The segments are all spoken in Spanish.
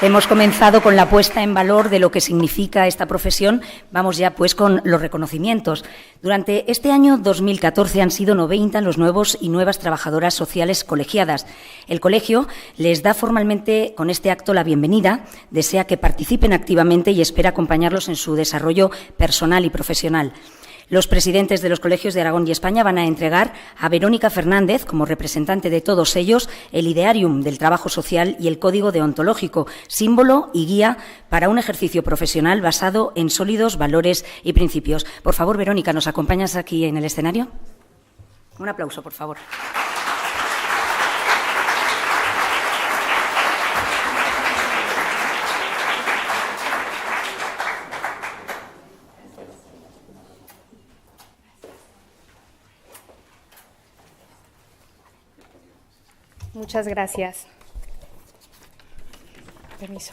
Hemos comenzado con la puesta en valor de lo que significa esta profesión. Vamos ya pues con los reconocimientos. Durante este año 2014 han sido 90 los nuevos y nuevas trabajadoras sociales colegiadas. El colegio les da formalmente con este acto la bienvenida, desea que participen activamente y espera acompañarlos en su desarrollo personal y profesional. Los presidentes de los colegios de Aragón y España van a entregar a Verónica Fernández, como representante de todos ellos, el idearium del trabajo social y el código deontológico, símbolo y guía para un ejercicio profesional basado en sólidos valores y principios. Por favor, Verónica, ¿nos acompañas aquí en el escenario? Un aplauso, por favor. Muchas gracias. Permiso.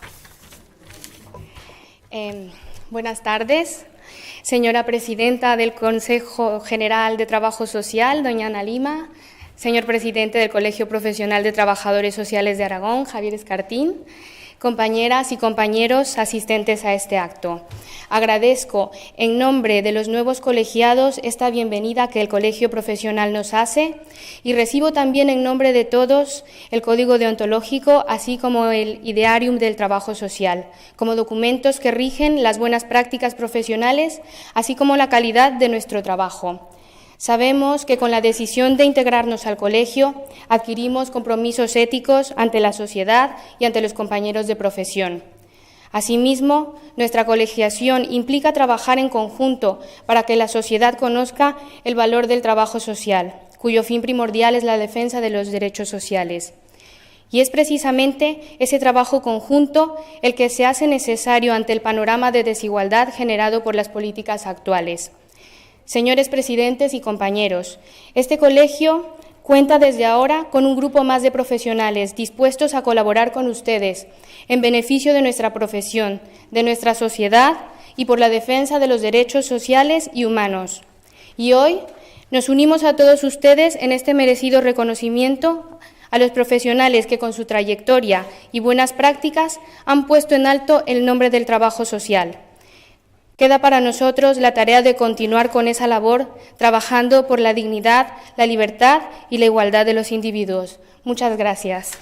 Buenas tardes, señora presidenta del Consejo General de Trabajo Social, doña Ana Lima, señor presidente del Colegio Profesional de Trabajadores Sociales de Aragón, Javier Escartín, compañeras y compañeros asistentes a este acto. Agradezco en nombre de los nuevos colegiados esta bienvenida que el Colegio Profesional nos hace y recibo también en nombre de todos el Código Deontológico, así como el Idearium del Trabajo Social, como documentos que rigen las buenas prácticas profesionales, así como la calidad de nuestro trabajo. Sabemos que con la decisión de integrarnos al colegio adquirimos compromisos éticos ante la sociedad y ante los compañeros de profesión. Asimismo, nuestra colegiación implica trabajar en conjunto para que la sociedad conozca el valor del trabajo social, cuyo fin primordial es la defensa de los derechos sociales. Y es precisamente ese trabajo conjunto el que se hace necesario ante el panorama de desigualdad generado por las políticas actuales. Señores presidentes y compañeros, este colegio cuenta desde ahora con un grupo más de profesionales dispuestos a colaborar con ustedes en beneficio de nuestra profesión, de nuestra sociedad y por la defensa de los derechos sociales y humanos. Y hoy nos unimos a todos ustedes en este merecido reconocimiento a los profesionales que con su trayectoria y buenas prácticas han puesto en alto el nombre del trabajo social. Queda para nosotros la tarea de continuar con esa labor, trabajando por la dignidad, la libertad y la igualdad de los individuos. Muchas gracias.